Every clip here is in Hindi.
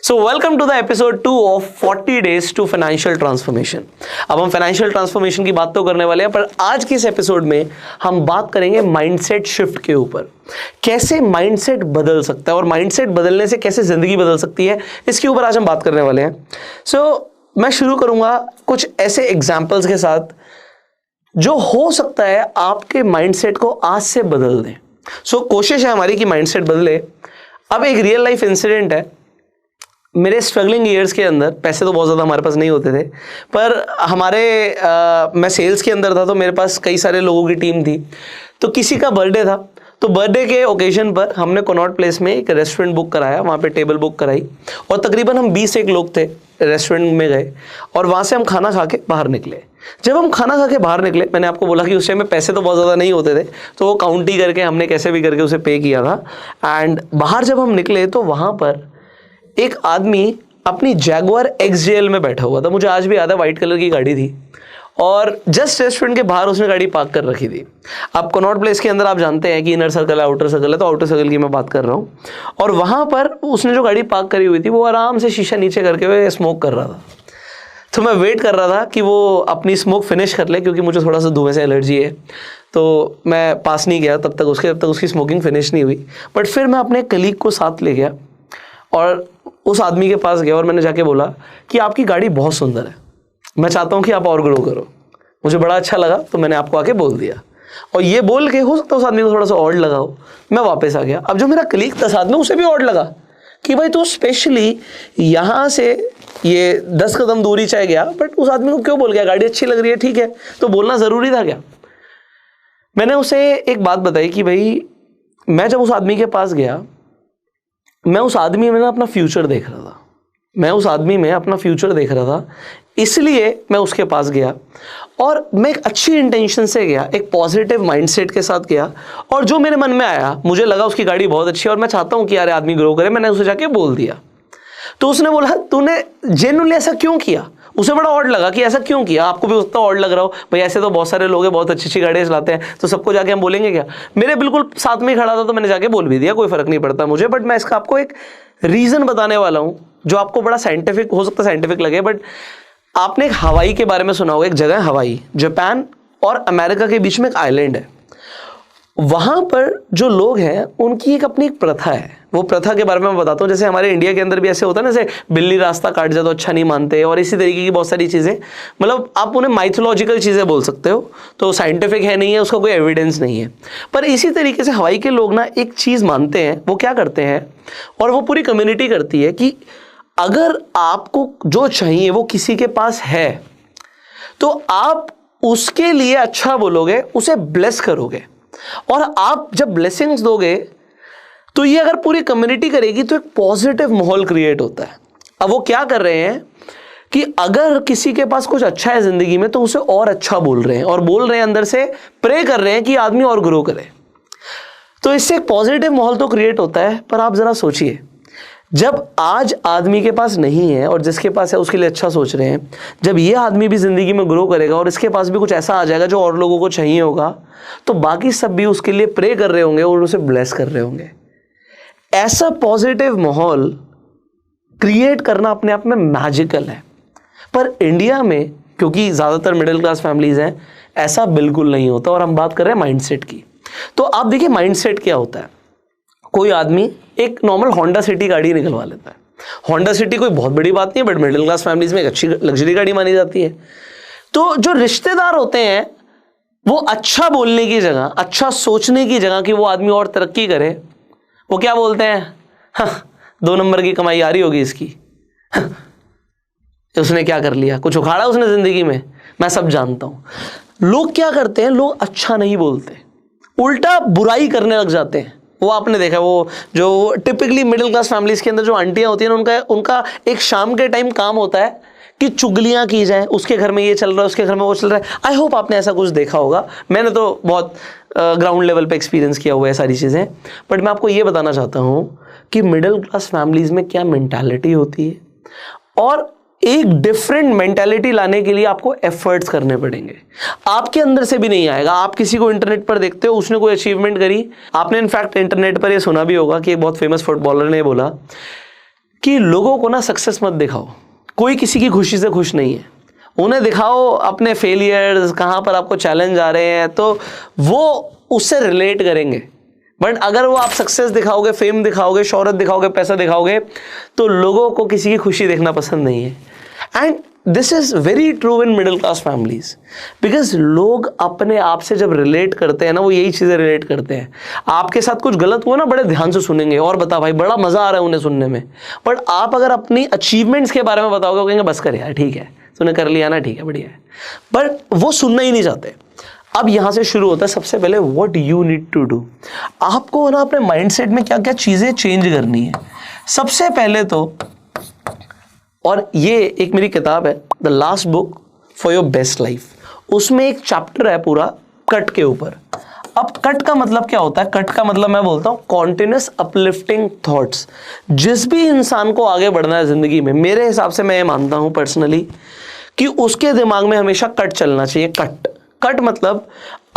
So welcome to the episode 2 of 40 days to financial transformation. अब हम फाइनेंशियल ट्रांसफॉर्मेशन की बात तो करने वाले हैं, पर आज की इस एपिसोड में हम बात करेंगे माइंडसेट शिफ्ट के ऊपर। कैसे माइंडसेट बदल सकता है और माइंडसेट बदलने से कैसे जिंदगी बदल सकती है, इसके ऊपर आज हम बात करने वाले हैं। मैं शुरू करूंगा कुछ ऐसे एग्जाम्पल्स के साथ जो हो सकता है आपके माइंडसेट को आज से बदल दें। कोशिश है हमारी कि माइंडसेट बदले। अब एक रियल लाइफ इंसिडेंट है। मेरे स्ट्रगलिंग ईयर्स के अंदर पैसे तो बहुत ज़्यादा हमारे पास नहीं होते थे, पर मैं सेल्स के अंदर था, तो मेरे पास कई सारे लोगों की टीम थी। तो किसी का बर्थडे था, तो बर्थडे के ओकेजन पर हमने कनॉट प्लेस में एक रेस्टोरेंट बुक कराया, वहाँ पे टेबल बुक कराई और तकरीबन हम 20 लोग थे। रेस्टोरेंट में गए और वहाँ से हम खाना खा के बाहर निकले। जब हम खाना खा के बाहर निकले, मैंने आपको बोला कि उस टाइम में पैसे तो बहुत ज़्यादा नहीं होते थे, तो वो काउंट ही करके हमने कैसे भी करके उसे पे किया था। एंड बाहर जब हम निकले तो वहाँ पर एक आदमी अपनी जैगुआर XJL में बैठा हुआ था। मुझे आज भी याद है, वाइट कलर की गाड़ी थी और जस्ट रेस्टोरेंट के बाहर उसने गाड़ी पार्क कर रखी थी। अब कनॉट प्लेस के अंदर आप जानते हैं कि इनर सर्कल है, आउटर सर्कल है, तो आउटर सर्कल की मैं बात कर रहा हूँ। और वहाँ पर उसने जो गाड़ी पार्क करी हुई थी, वो आराम से शीशा नीचे करके हुए स्मोक कर रहा था। तो मैं वेट कर रहा था कि वो अपनी स्मोक फिनिश कर ले, क्योंकि मुझे थोड़ा सा धुएं से एलर्जी है। तो मैं पास नहीं गया जब तक उसकी स्मोकिंग फिनिश नहीं हुई। बट फिर मैं अपने कलीग को साथ ले गया और उस आदमी के पास गया और मैंने जाके बोला कि आपकी गाड़ी बहुत सुंदर है, मैं चाहता हूँ कि आप और ग्रो करो। मुझे बड़ा अच्छा लगा, तो मैंने आपको आके बोल दिया। और ये बोल के हो सकता है उस आदमी को थोड़ा सा ऑड लगा हो। मैं वापस आ गया। अब जो मेरा कलीग था साथ में, उसे भी ऑड लगा कि भाई तो स्पेशली यहाँ से ये 10 कदम दूरी चाहे गया, बट उस आदमी को क्यों बोल गया? गाड़ी अच्छी लग रही है, ठीक है, तो बोलना ज़रूरी था क्या? मैंने उसे एक बात बताई कि भाई मैं जब उस आदमी के पास गया, मैं उस आदमी में अपना फ्यूचर देख रहा था। इसलिए मैं उसके पास गया और मैं एक अच्छी इंटेंशन से गया, एक पॉजिटिव माइंडसेट के साथ गया। और जो मेरे मन में आया, मुझे लगा उसकी गाड़ी बहुत अच्छी है और मैं चाहता हूँ कि यार आदमी ग्रो करे, मैंने उसे जाके बोल दिया। तो उसने बोला तूने जेन्युइनली ऐसा क्यों किया? उसे बड़ा ऑड लगा कि ऐसा क्यों किया। आपको भी उतना ऑड लग रहा हो, भाई ऐसे तो बहुत सारे लोग हैं, बहुत अच्छी अच्छी गाड़ियाँ चलाते हैं, तो सबको जाके हम बोलेंगे क्या? मेरे बिल्कुल साथ में ही खड़ा था, तो मैंने जाके बोल भी दिया, कोई फर्क नहीं पड़ता मुझे। बट मैं इसका आपको एक रीज़न बताने वाला हूँ जो आपको बड़ा साइंटिफिक हो सकता है, साइंटिफिक लगे। बट आपने एक हवाई के बारे में सुना होगा। एक जगह है हवाई, जापान और अमेरिका के बीच में एक आइलैंड है। वहाँ पर जो लोग हैं उनकी एक अपनी एक प्रथा है। वो प्रथा के बारे में मैं बताता हूँ। जैसे हमारे इंडिया के अंदर भी ऐसे होता है ना, जैसे बिल्ली रास्ता काट जाए तो अच्छा नहीं मानते, और इसी तरीके की बहुत सारी चीज़ें, मतलब आप उन्हें माइथोलॉजिकल चीज़ें बोल सकते हो, तो साइंटिफिक है नहीं है, उसका कोई एविडेंस नहीं है। पर इसी तरीके से हवाई के लोग ना एक चीज़ मानते हैं। वो क्या करते हैं, और वो पूरी कम्युनिटी करती है, कि अगर आपको जो चाहिए वो किसी के पास है, तो आप उसके लिए अच्छा बोलोगे, उसे ब्लेस करोगे। और आप जब ब्लेसिंग्स दोगे, तो ये अगर पूरी कम्युनिटी करेगी तो एक पॉजिटिव माहौल क्रिएट होता है। अब वो क्या कर रहे हैं कि अगर किसी के पास कुछ अच्छा है जिंदगी में, तो उसे और अच्छा बोल रहे हैं, और बोल रहे हैं अंदर से, प्रे कर रहे हैं कि आदमी और ग्रो करे। तो इससे एक पॉजिटिव माहौल तो क्रिएट होता है। पर आप जरा सोचिए, जब आज आदमी के पास नहीं है और जिसके पास है उसके लिए अच्छा सोच रहे हैं, जब ये आदमी भी जिंदगी में ग्रो करेगा और इसके पास भी कुछ ऐसा आ जाएगा जो और लोगों को चाहिए होगा, तो बाकी सब भी उसके लिए प्रे कर रहे होंगे और उसे ब्लेस कर रहे होंगे। ऐसा पॉजिटिव माहौल क्रिएट करना अपने आप में मैजिकल है। पर इंडिया में, क्योंकि ज़्यादातर मिडिल क्लास फैमिलीज हैं, ऐसा बिल्कुल नहीं होता। और हम बात कर रहे हैं माइंडसेट की। तो आप देखिए माइंडसेट क्या होता है। कोई आदमी एक नॉर्मल होंडा सिटी गाड़ी निकलवा लेता है। होंडा सिटी कोई बहुत बड़ी बात नहीं है, बट मिडिल क्लास फैमिलीज में एक अच्छी लग्जरी गाड़ी मानी जाती है। तो जो रिश्तेदार होते हैं, वो अच्छा बोलने की जगह, अच्छा सोचने की जगह कि वो आदमी और तरक्की करे, वो क्या बोलते हैं? हाँ, 2 नंबर की कमाई आ रही होगी इसकी। हाँ, उसने क्या कर लिया, कुछ उखाड़ा उसने जिंदगी में, मैं सब जानता हूं। लोग क्या करते हैं, लोग अच्छा नहीं बोलते, उल्टा बुराई करने लग जाते हैं। वो आपने देखा, वो जो टिपिकली मिडिल क्लास फैमिलीज के अंदर जो आंटियां होती हैं, उनका एक शाम के टाइम काम होता है कि चुगलियां की जाएं, उसके घर में ये चल रहा है, उसके घर में वो चल रहा है। आई होप आपने ऐसा कुछ देखा होगा। मैंने तो बहुत ग्राउंड लेवल पे एक्सपीरियंस किया हुआ है सारी चीज़ें। बट मैं आपको ये बताना चाहता हूँ कि मिडिल क्लास फैमिलीज में क्या मेंटालिटी होती है, और एक डिफरेंट मेंटालिटी लाने के लिए आपको एफर्ट्स करने पड़ेंगे। आपके अंदर से भी नहीं आएगा। आप किसी को इंटरनेट पर देखते हो, उसने कोई अचीवमेंट करी, आपने इनफैक्ट इंटरनेट पर ये सुना भी होगा कि एक बहुत फेमस फुटबॉलर ने बोला कि लोगों को ना सक्सेस मत दिखाओ, कोई किसी की खुशी से खुश नहीं है। उन्हें दिखाओ अपने फेलियर्स, कहाँ पर आपको चैलेंज आ रहे हैं, तो वो उससे रिलेट करेंगे। बट अगर वो आप सक्सेस दिखाओगे, फेम दिखाओगे, शोहरत दिखाओगे, पैसा दिखाओगे, तो लोगों को किसी की खुशी देखना पसंद नहीं है। And this is very true in middle class families, because लोग अपने आप से जब रिलेट करते हैं ना, वो यही चीज़ें रिलेट करते हैं। आपके साथ कुछ गलत हुआ ना, बड़े ध्यान से सुनेंगे और बता भाई, बड़ा मजा आ रहा है उन्हें सुनने में। बट आप अगर अपनी अचीवमेंट्स के बारे में बताओगे, वो कहेंगे बस कर यार, ठीक है तूने कर लिया ना, ठीक है बढ़िया है। बट वो सुनना ही नहीं चाहते। अब यहां से शुरू होता है सबसे पहले what you need to do. आपको ना अपने माइंडसेट में क्या क्या चीजें चेंज करनी है। सबसे पहले तो, और ये एक मेरी किताब है the last book for your best life, उसमें एक चैप्टर है पूरा कट के ऊपर। अब कट का मतलब क्या होता है? कट का मतलब मैं बोलता हूं कॉन्टिन्यूस अपलिफ्टिंग थॉट्स। जिस भी इंसान को आगे बढ़ना है जिंदगी में, मेरे हिसाब से मैं ये मानता हूं पर्सनली कि उसके दिमाग में हमेशा कट चलना चाहिए। कट कट मतलब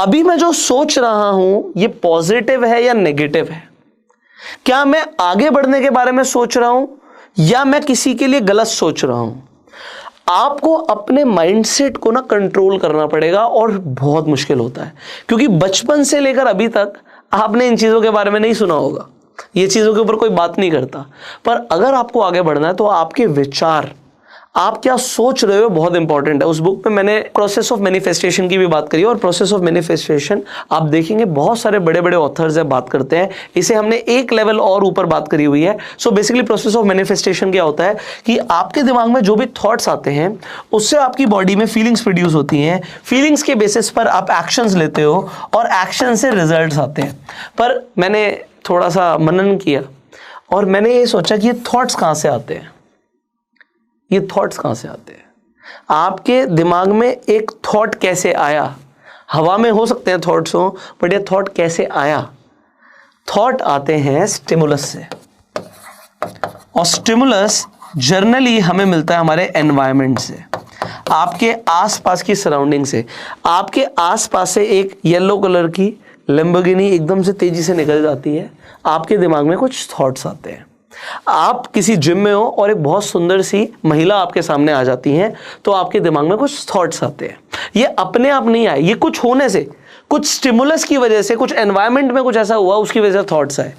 अभी मैं जो सोच रहा हूं ये पॉजिटिव है या नेगेटिव है? क्या मैं आगे बढ़ने के बारे में सोच रहा हूं या मैं किसी के लिए गलत सोच रहा हूं? आपको अपने माइंडसेट को ना कंट्रोल करना पड़ेगा, और बहुत मुश्किल होता है क्योंकि बचपन से लेकर अभी तक आपने इन चीजों के बारे में नहीं सुना होगा, ये चीजों के ऊपर कोई बात नहीं करता। पर अगर आपको आगे बढ़ना है तो आपके विचार, आप क्या सोच रहे हो, बहुत इंपॉर्टेंट है। उस बुक में मैंने प्रोसेस ऑफ मैनिफेस्टेशन की भी बात करी है, और प्रोसेस ऑफ मैनिफेस्टेशन आप देखेंगे बहुत सारे बड़े बड़े ऑथर्स है बात करते हैं। इसे हमने एक लेवल और ऊपर बात करी हुई है। So basically process of manifestation क्या होता है कि आपके दिमाग में जो भी थॉट्स आते हैं उससे आपकी बॉडी में फीलिंग्स प्रोड्यूस होती हैं। फीलिंग्स के बेसिस पर आप एक्शंस लेते हो और एक्शन से रिजल्ट्स आते हैं। पर मैंने थोड़ा सा मनन किया और मैंने ये सोचा कि ये थॉट्स कहाँ से आते हैं, ये थॉट्स कहां से आते हैं? आपके दिमाग में एक थॉट कैसे आया? हवा में हो सकते हैं थॉट्स हो, बट ये थॉट कैसे आया? थॉट आते हैं स्टिमुलस से, और स्टिमुलस जनरली हमें मिलता है हमारे एनवायरनमेंट से, आपके आसपास की सराउंडिंग से। आपके आसपास से एक येलो कलर की लैम्बोर्गिनी एकदम से तेजी से निकल जाती है, आपके दिमाग में कुछ थॉट्स आते हैं। आप किसी जिम में हो और एक बहुत सुंदर सी महिला आपके सामने आ जाती हैं, तो आपके दिमाग में कुछ थॉट्स आते हैं। ये अपने आप नहीं आए, ये कुछ होने से, कुछ स्टिमुलस की वजह से, कुछ एनवायरनमेंट में कुछ ऐसा हुआ उसकी वजह से थॉट्स आए।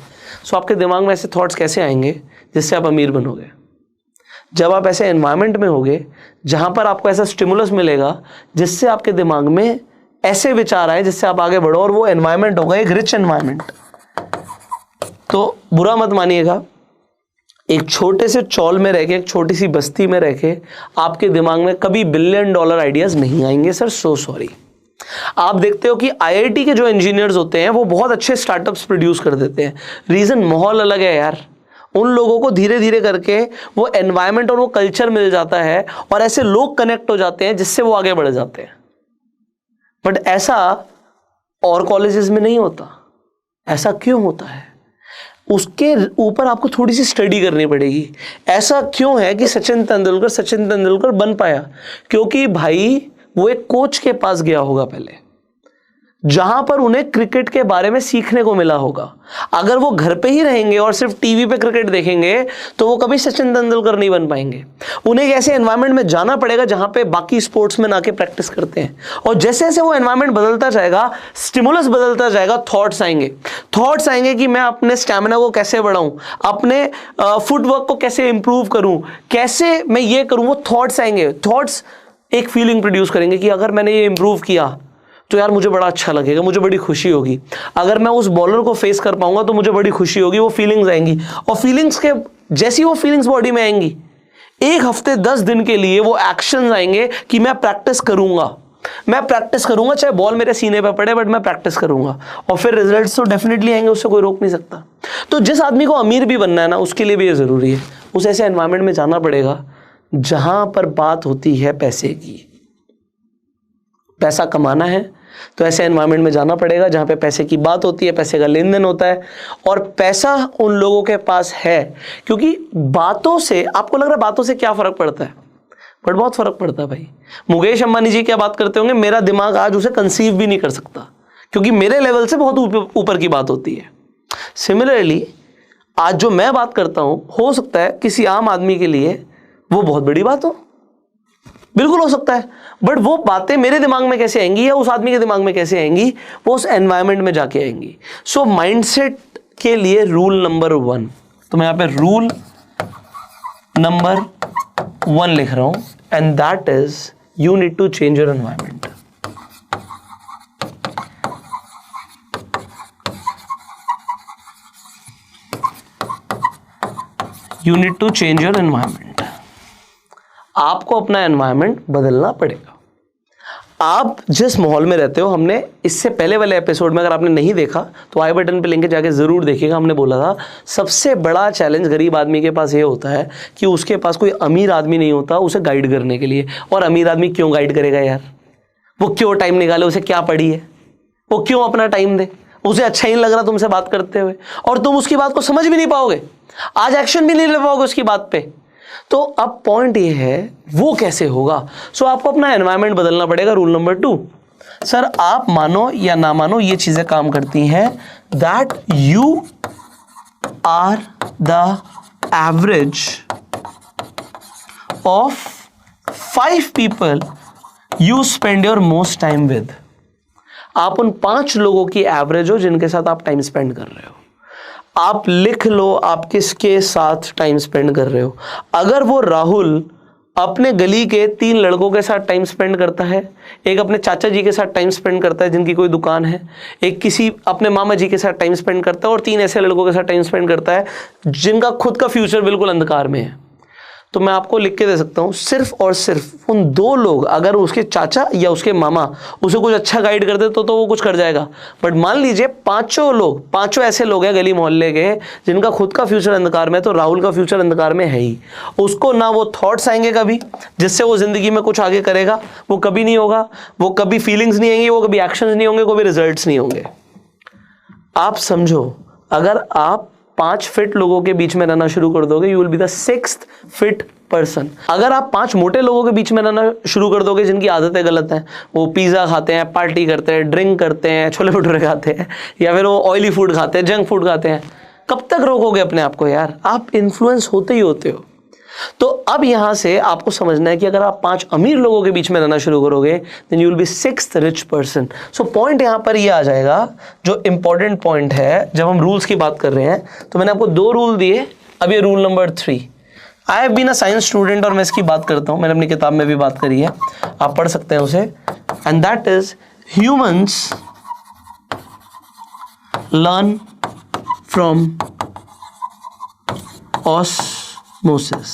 सो आपके दिमाग में ऐसे थॉट्स कैसे आएंगे जिससे आप अमीर बनोगे? जब आप ऐसे एनवायरनमेंट में होगे जहां पर आपको ऐसा स्टिमुलस मिलेगा जिससे आपके दिमाग में ऐसे विचार आए जिससे आप आगे बढ़ो, और वो एनवायरनमेंट होगा एक रिच एनवायरनमेंट। तो बुरा मत मानिएगा, एक छोटे से चौल में रह के, एक छोटी सी बस्ती में रह के आपके दिमाग में कभी बिलियन डॉलर आइडियाज नहीं आएंगे सर, सो सॉरी। आप देखते हो कि आईआईटी के जो इंजीनियर्स होते हैं वो बहुत अच्छे स्टार्टअप्स प्रोड्यूस कर देते हैं। रीजन माहौल अलग है यार। उन लोगों को धीरे धीरे करके वो एनवायरनमेंट और वो कल्चर मिल जाता है, और ऐसे लोग कनेक्ट हो जाते हैं जिससे वो आगे बढ़ जाते हैं। बट ऐसा और कॉलेजेस में नहीं होता। ऐसा क्यों होता है? उसके ऊपर आपको थोड़ी सी स्टडी करनी पड़ेगी। ऐसा क्यों है कि सचिन तेंदुलकर बन पाया? क्योंकि भाई वो एक कोच के पास गया होगा पहले, जहां पर उन्हें क्रिकेट के बारे में सीखने को मिला होगा। अगर वो घर पे ही रहेंगे और सिर्फ टीवी पे क्रिकेट देखेंगे तो वो कभी सचिन तेंदुलकर नहीं बन पाएंगे। उन्हें एक ऐसे एनवायरनमेंट में जाना पड़ेगा जहां पे बाकी स्पोर्ट्समैन आके प्रैक्टिस करते हैं, और जैसे जैसे वो एनवायरनमेंट बदलता जाएगा, स्टिमुलस बदलता जाएगा, थॉट्स आएंगे कि मैं अपने स्टैमिना को कैसे बढ़ाऊं, अपने फुटवर्क को कैसे इंप्रूव करूं, कैसे मैं ये करूं। वो थॉट्स आएंगे। थॉट्स एक फीलिंग प्रोड्यूस करेंगे कि अगर मैंने ये इंप्रूव किया तो यार मुझे बड़ा अच्छा लगेगा, मुझे बड़ी खुशी होगी। अगर मैं उस बॉलर को फेस कर पाऊंगा तो मुझे बड़ी खुशी होगी। वो फीलिंग्स आएंगी, और फीलिंग्स के जैसी वो फीलिंग्स बॉडी में आएंगी, एक हफ्ते 10 दिन के लिए वो एक्शंस आएंगे कि मैं प्रैक्टिस करूंगा, चाहे बॉल मेरे सीने पे पड़े, बट मैं प्रैक्टिस करूंगा, और फिर रिजल्ट्स तो डेफिनेटली आएंगे, उससे कोई रोक नहीं सकता। तो जिस आदमी को अमीर भी बनना है ना, उसके लिए भी ये जरूरी है, उस ऐसे एनवायरनमेंट में जाना पड़ेगा जहां पर बात होती है पैसे की। पैसा कमाना है तो ऐसे एनवायरनमेंट में जाना पड़ेगा जहां पे पैसे की बात होती है, पैसे का लेन देन होता है। और पैसा उन लोगों के पास है क्योंकि बातों से, आपको लग रहा है बातों से क्या फर्क पड़ता है, बट बहुत फर्क पड़ता है भाई। मुकेश अंबानी जी क्या बात करते होंगे, मेरा दिमाग आज उसे कंसीव भी नहीं कर सकता, क्योंकि मेरे लेवल से बहुत ऊपर की बात होती है। सिमिलरली आज जो मैं बात करता हूं हो सकता है किसी आम आदमी के लिए वो बहुत बड़ी बात हो, बिल्कुल हो सकता है, बट वो बातें मेरे दिमाग में कैसे आएंगी या उस आदमी के दिमाग में कैसे आएंगी, वो उस एनवायरमेंट में जाके आएंगी। सो माइंडसेट के लिए रूल नंबर 1, तो मैं यहां पे रूल नंबर 1 लिख रहा हूं, and that is you need to change your environment. You need to change your environment. आपको अपना एनवायरमेंट बदलना पड़ेगा। आप जिस माहौल में रहते हो, हमने इससे पहले वाले एपिसोड में अगर आपने नहीं देखा तो आई बटन पे लिंक के जाके जरूर देखिएगा। हमने बोला था सबसे बड़ा चैलेंज गरीब आदमी के पास ये होता है कि उसके पास कोई अमीर आदमी नहीं होता उसे गाइड करने के लिए। और अमीर आदमी क्यों गाइड करेगा यार, वो क्यों टाइम निकाले, उसे क्या पड़ी है, वो क्यों अपना टाइम दे, उसे अच्छा ही नहीं लग रहा तुमसे बात करते हुए, और तुम उसकी बात को समझ भी नहीं पाओगे, आज एक्शन भी नहीं ले पाओगे उसकी बात पे। तो अब पॉइंट ये है वो कैसे होगा। सो आपको अपना एनवायरनमेंट बदलना पड़ेगा। रूल नंबर 2, सर आप मानो या ना मानो ये चीजें काम करती हैं, that you are the average of 5 people you spend your most time with. आप उन 5 लोगों की एवरेज हो जिनके साथ आप टाइम स्पेंड कर रहे हो। आप लिख लो आप किसके साथ टाइम स्पेंड कर रहे हो। अगर वो राहुल अपने गली के 3 लड़कों के साथ टाइम स्पेंड करता है, एक अपने चाचा जी के साथ टाइम स्पेंड करता है जिनकी कोई दुकान है, एक किसी अपने मामा जी के साथ टाइम स्पेंड करता है, और 3 ऐसे लड़कों के साथ टाइम स्पेंड करता है जिनका खुद का फ्यूचर बिल्कुल अंधकार में है, तो मैं आपको लिख के दे सकता हूं सिर्फ और सिर्फ उन 2 लोग, अगर उसके चाचा या उसके मामा उसे कुछ अच्छा गाइड कर दे तो वो कुछ कर जाएगा। बट मान लीजिए 5 ऐसे लोग हैं गली मोहल्ले के जिनका खुद का फ्यूचर अंधकार में है, तो राहुल का फ्यूचर अंधकार में है ही। उसको ना वो थॉट्स आएंगे कभी जिससे वो जिंदगी में कुछ आगे करेगा, वो कभी नहीं होगा, वो कभी फीलिंग्स नहीं आएंगी, वो कभी एक्शंस नहीं होंगे, कभी रिजल्ट्स नहीं होंगे। आप समझो, अगर आप 5 फिट लोगों के बीच में रहना शुरू कर दोगे, you will be the 6th fit person. अगर आप 5 मोटे लोगों के बीच में रहना शुरू कर दोगे जिनकी आदतें गलत हैं, वो पिज्जा खाते हैं, पार्टी करते हैं, ड्रिंक करते हैं, छोले भटूरे खाते हैं, या फिर वो ऑयली फूड खाते हैं, जंक फूड खाते हैं, कब तक रोकोगे अपने आप को यार। आप इन्फ्लुएंस होते ही होते हो। तो अब यहां से आपको समझना है कि अगर आप 5 अमीर लोगों के बीच में रहना शुरू करोगे, then you will be 6th rich person. So point यहां पर ये आ जाएगा, जो इंपॉर्टेंट पॉइंट है जब हम रूल्स की बात कर रहे हैं। तो मैंने आपको 2 रूल दिए, अब ये rule number 3। I have been a science student और मैं इसकी बात करता हूं, मैंने अपनी किताब में भी बात करी है, आप पढ़ सकते हैं उसे। And that is humans learn from osmosis.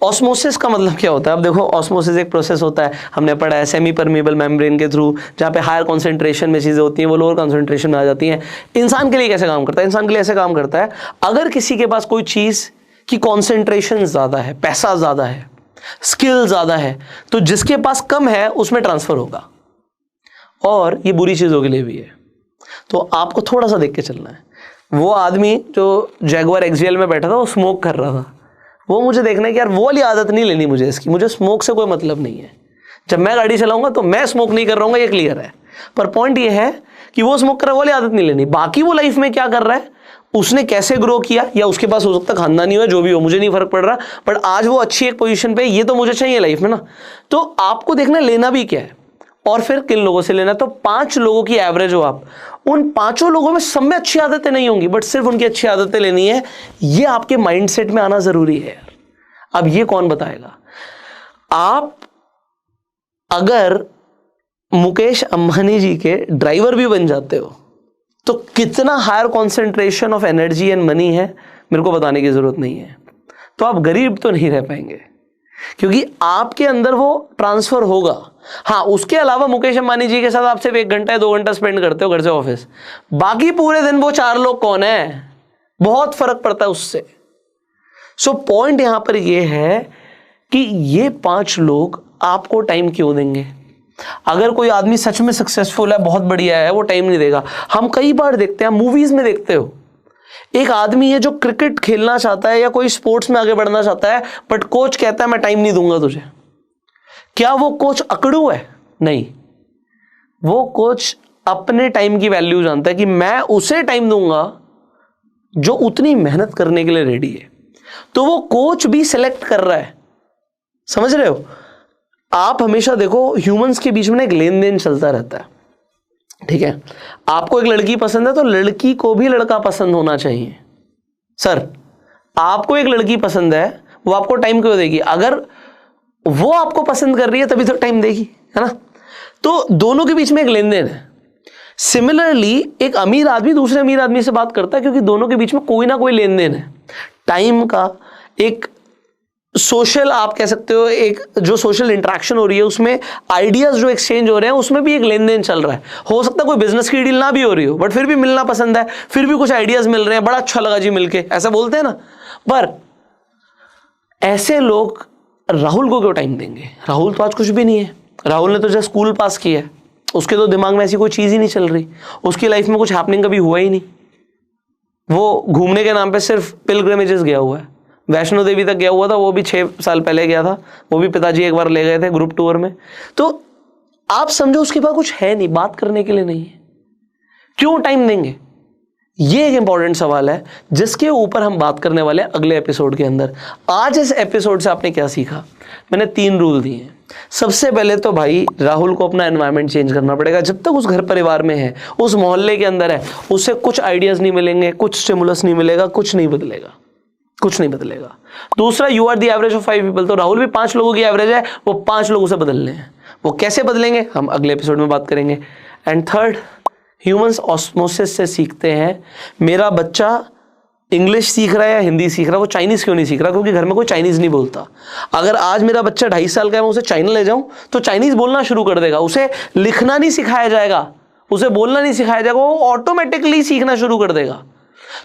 Osmosis का मतलब क्या होता है? अब देखो, ऑस्मोसिस एक प्रोसेस होता है, हमने पढ़ा है सेमी परमेबल मेम्ब्रेन के थ्रू, जहाँ पे हायर कॉन्सेंट्रेशन में चीज़ें होती हैं वो लोअर कॉन्सेंट्रेशन में आ जाती हैं। इंसान के लिए कैसे काम करता है? इंसान के लिए ऐसे काम करता है, अगर किसी के पास कोई चीज़ की कॉन्सेंट्रेशन ज़्यादा है, पैसा ज़्यादा है, स्किल ज़्यादा है, तो जिसके पास कम है उसमें ट्रांसफ़र होगा। और ये बुरी चीज़ों के लिए भी है। तो आपको थोड़ा सा देख के चलना है। वो आदमी जो जैगुआर एक्सजेल में बैठा था, वो स्मोक कर रहा था, वो मुझे देखना है कि यार वो वाली आदत नहीं लेनी मुझे इसकी, मुझे स्मोक से कोई मतलब नहीं है। जब मैं गाड़ी चलाऊंगा तो मैं स्मोक नहीं कर रहा हूँ, ये क्लियर है। पर पॉइंट ये है कि वो स्मोक कर रहा है, वो वाली आदत नहीं लेनी। बाकी वो लाइफ में क्या कर रहा है, उसने कैसे ग्रो किया, या उसके पास हो सकता खानदानी हो, जो भी हो, मुझे नहीं फर्क पड़ रहा, बट आज वो अच्छी एक पोजीशन पे, ये तो मुझे चाहिए लाइफ में ना। तो आपको देखना लेना भी क्या है और फिर किन लोगों से लेना। तो 5 लोगों की एवरेज हो आप, उन 5 लोगों में सब में अच्छी आदतें नहीं होंगी, बट सिर्फ उनकी अच्छी आदतें लेनी है। ये आपके माइंडसेट में आना जरूरी है यार। अब ये कौन बताएगा? आप अगर मुकेश अंबानी जी के ड्राइवर भी बन जाते हो तो कितना higher concentration of energy and money है मेरे को बताने की जरूरत नहीं है। तो आप गरीब तो नहीं रह पाएंगे, क्योंकि आपके अंदर वो ट्रांसफर होगा। हाँ, उसके अलावा मुकेश अंबानी जी के साथ आप सिर्फ 1 घंटा या 2 घंटा स्पेंड करते हो घर से ऑफिस, बाकी पूरे दिन वो 4 लोग कौन है, बहुत फर्क पड़ता है उससे। सो पॉइंट यहां पर ये है कि ये 5 लोग आपको टाइम क्यों देंगे। अगर कोई आदमी सच में सक्सेसफुल है, बहुत बढ़िया है, वो टाइम नहीं देगा। हम कई बार देखते हैं, मूवीज में देखते हो, एक आदमी है जो क्रिकेट खेलना चाहता है या कोई स्पोर्ट्स में आगे बढ़ना चाहता है, बट कोच कहता है मैं टाइम नहीं दूंगा तुझे। क्या वो कोच अकड़ू है? नहीं, वो कोच अपने टाइम की वैल्यू जानता है कि मैं उसे टाइम दूंगा जो उतनी मेहनत करने के लिए रेडी है, तो वो कोच भी सिलेक्ट कर रहा है। समझ रहे हो? आप हमेशा देखो ह्यूमंस के बीच में एक लेन देन चलता रहता है, ठीक है? आपको एक लड़की पसंद है तो लड़की को भी लड़का पसंद होना चाहिए। सर, आपको एक लड़की पसंद है, वो आपको टाइम क्यों देगी? अगर वो आपको पसंद कर रही है तभी तो टाइम देगी, है ना? तो दोनों के बीच में एक लेन देन है। सिमिलरली एक अमीर आदमी दूसरे अमीर आदमी से बात करता है क्योंकि दोनों के बीच में कोई ना कोई लेन देन है। टाइम का एक सोशल, आप कह सकते हो, एक जो सोशल इंटरेक्शन हो रही है उसमें आइडियाज जो एक्सचेंज हो रहे हैं उसमें भी एक लेन देन चल रहा है। हो सकता है कोई बिजनेस की डील ना भी हो रही हो, बट फिर भी मिलना पसंद है, फिर भी कुछ आइडियाज मिल रहे हैं, बड़ा अच्छा लगा जी मिलके, ऐसा बोलते हैं ना। पर ऐसे लोग राहुल को क्यों टाइम देंगे? राहुल तो आज कुछ भी नहीं है। राहुल ने तो जस्ट स्कूल पास किया है, उसके तो दिमाग में ऐसी कोई चीज ही नहीं चल रही, उसकी लाइफ में कुछ हैपनिंग कभी हुआ ही नहीं। वो घूमने के नाम पे सिर्फ पिलग्रिमेजेस गया हुआ है। वैष्णो देवी तक गया हुआ था, वो भी 6 साल पहले गया था, वो भी पिताजी एक बार ले गए थे ग्रुप टूर में। तो आप समझो उसके पास कुछ है नहीं, बात करने के लिए नहीं है, क्यों टाइम देंगे? ये एक इंपॉर्टेंट सवाल है जिसके ऊपर हम बात करने वाले हैं अगले एपिसोड के अंदर। आज इस एपिसोड से आपने क्या सीखा? मैंने 3 रूल दिए हैं। सबसे पहले तो भाई राहुल को अपना एनवायरनमेंट चेंज करना पड़ेगा। जब तक उस घर परिवार में है, उस मोहल्ले के अंदर है, उससे कुछ आइडियाज नहीं मिलेंगे, कुछ स्टिमुलस नहीं मिलेगा, कुछ नहीं बदलेगा, कुछ नहीं बदलेगा। दूसरा, you are the average of 5 people. तो राहुल भी 5 लोगों की एवरेज है, वो 5 लोगों से बदलने हैं। वो कैसे बदलेंगे हम अगले एपिसोड में बात करेंगे। एंड थर्ड, ह्यूमंस ऑस्मोसिस से सीखते हैं। मेरा बच्चा इंग्लिश सीख रहा है या हिंदी सीख रहा है, वो चाइनीज क्यों नहीं सीख रहा? क्योंकि घर में कोई चाइनीज नहीं बोलता। अगर आज मेरा बच्चा 2.5 साल का है, मैं उसे चाइना ले जाऊं तो चाइनीज बोलना शुरू कर देगा। उसे लिखना नहीं सिखाया जाएगा, उसे बोलना नहीं सिखाया जाएगा, वो ऑटोमेटिकली सीखना शुरू कर देगा।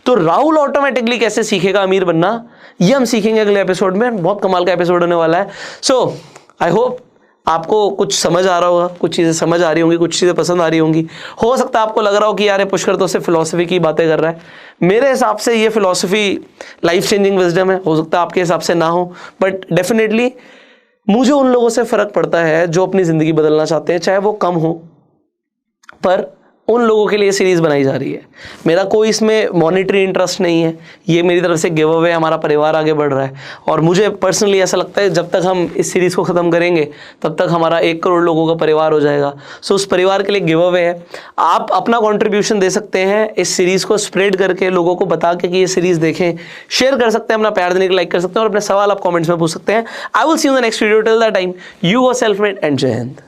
तो राहुल ऑटोमेटिकली कैसे सीखेगा अमीर बनना, ये हम सीखेंगे अगले एपिसोड में। बहुत कमाल का एपिसोड होने वाला है। सो आई होप आपको कुछ समझ आ रहा होगा, कुछ चीज़ें समझ आ रही होंगी, कुछ चीज़ें पसंद आ रही होंगी। हो सकता है आपको लग रहा हो कि यार पुष्कर तो सिर्फ फिलॉसफी की बातें कर रहा है। मेरे हिसाब से ये फिलॉसफी लाइफ चेंजिंग विजडम है। हो सकता है आपके हिसाब से ना हो, बट डेफिनेटली मुझे उन लोगों से फ़र्क पड़ता है जो अपनी ज़िंदगी बदलना चाहते हैं, चाहे वो कम हो, पर उन लोगों के लिए सीरीज़ बनाई जा रही है। मेरा कोई इसमें मॉनिटरी इंटरेस्ट नहीं है, ये मेरी तरफ से गिव अवे, हमारा परिवार आगे बढ़ रहा है। और मुझे पर्सनली ऐसा लगता है जब तक हम इस सीरीज़ को ख़त्म करेंगे तब तक हमारा 1 करोड़ लोगों का परिवार हो जाएगा। सो उस परिवार के लिए गिव अवे है। आप अपना कॉन्ट्रीब्यूशन दे सकते हैं, इस सीरीज़ को स्प्रेड करके लोगों को बता के कि ये सीरीज़ देखें, शेयर कर सकते हैं, अपना प्यार देने के लाइक कर सकते हैं, और अपने सवाल आप कॉमेंट्स में पूछ सकते हैं। I will see you in the next video. Till that time, you were self made and जय हिंद।